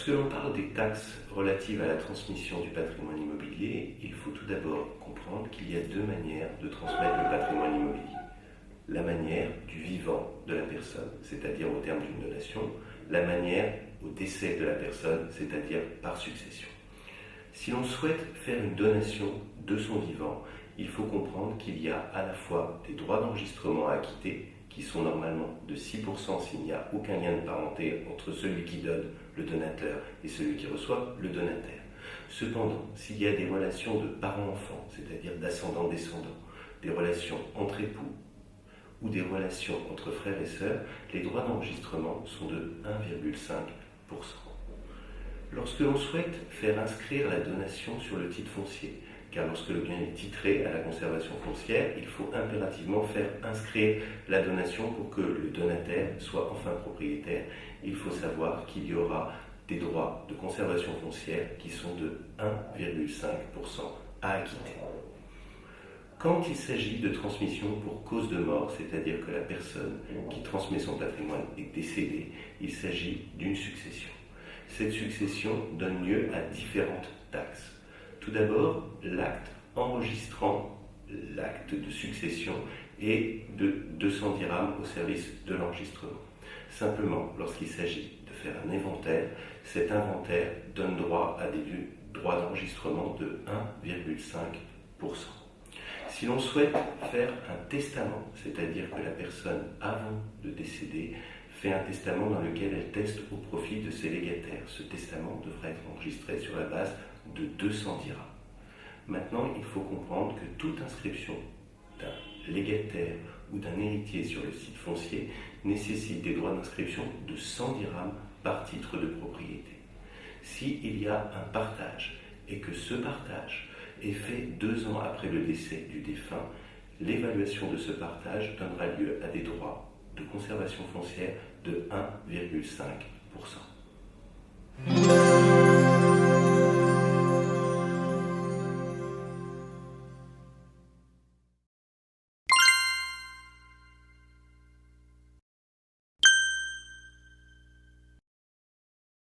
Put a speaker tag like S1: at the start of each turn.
S1: Lorsque l'on parle des taxes relatives à la transmission du patrimoine immobilier, il faut tout d'abord comprendre qu'il y a deux manières de transmettre le patrimoine immobilier. La manière du vivant de la personne, c'est-à-dire au terme d'une donation, la manière au décès de la personne, c'est-à-dire par succession. Si l'on souhaite faire une donation de son vivant, il faut comprendre qu'il y a à la fois des droits d'enregistrement à acquitter, qui sont normalement de 6% s'il n'y a aucun lien de parenté entre celui qui donne, le donateur, et celui qui reçoit, le donataire. Cependant, s'il y a des relations de parents-enfants, c'est-à-dire d'ascendants-descendants, des relations entre époux, ou des relations entre frères et sœurs, les droits d'enregistrement sont de 1,5%. Lorsque l'on souhaite faire inscrire la donation sur le titre foncier, car lorsque le bien est titré à la conservation foncière, il faut impérativement faire inscrire la donation pour que le donataire soit enfin propriétaire. Il faut savoir qu'il y aura des droits de conservation foncière qui sont de 1,5% à acquitter. Quand il s'agit de transmission pour cause de mort, c'est-à-dire que la personne qui transmet son patrimoine est décédée, il s'agit d'une succession. Cette succession donne lieu à différentes taxes. Tout d'abord, l'acte enregistrant l'acte de succession est de 200 dirhams au service de l'enregistrement. Simplement, lorsqu'il s'agit de faire un inventaire, cet inventaire donne droit à des droits d'enregistrement de 1,5%. Si l'on souhaite faire un testament, c'est-à-dire que la personne, avant de décéder, fait un testament dans lequel elle teste au profit de ses légataires, ce testament devra être enregistré sur la base de 200 dirhams. Maintenant, il faut comprendre que toute inscription d'un légataire ou d'un héritier sur le site foncier nécessite des droits d'inscription de 100 dirhams par titre de propriété. S'il y a un partage et que ce partage est fait 2 ans après le décès du défunt, l'évaluation de ce partage donnera lieu à des droits de conservation foncière de 1,5%.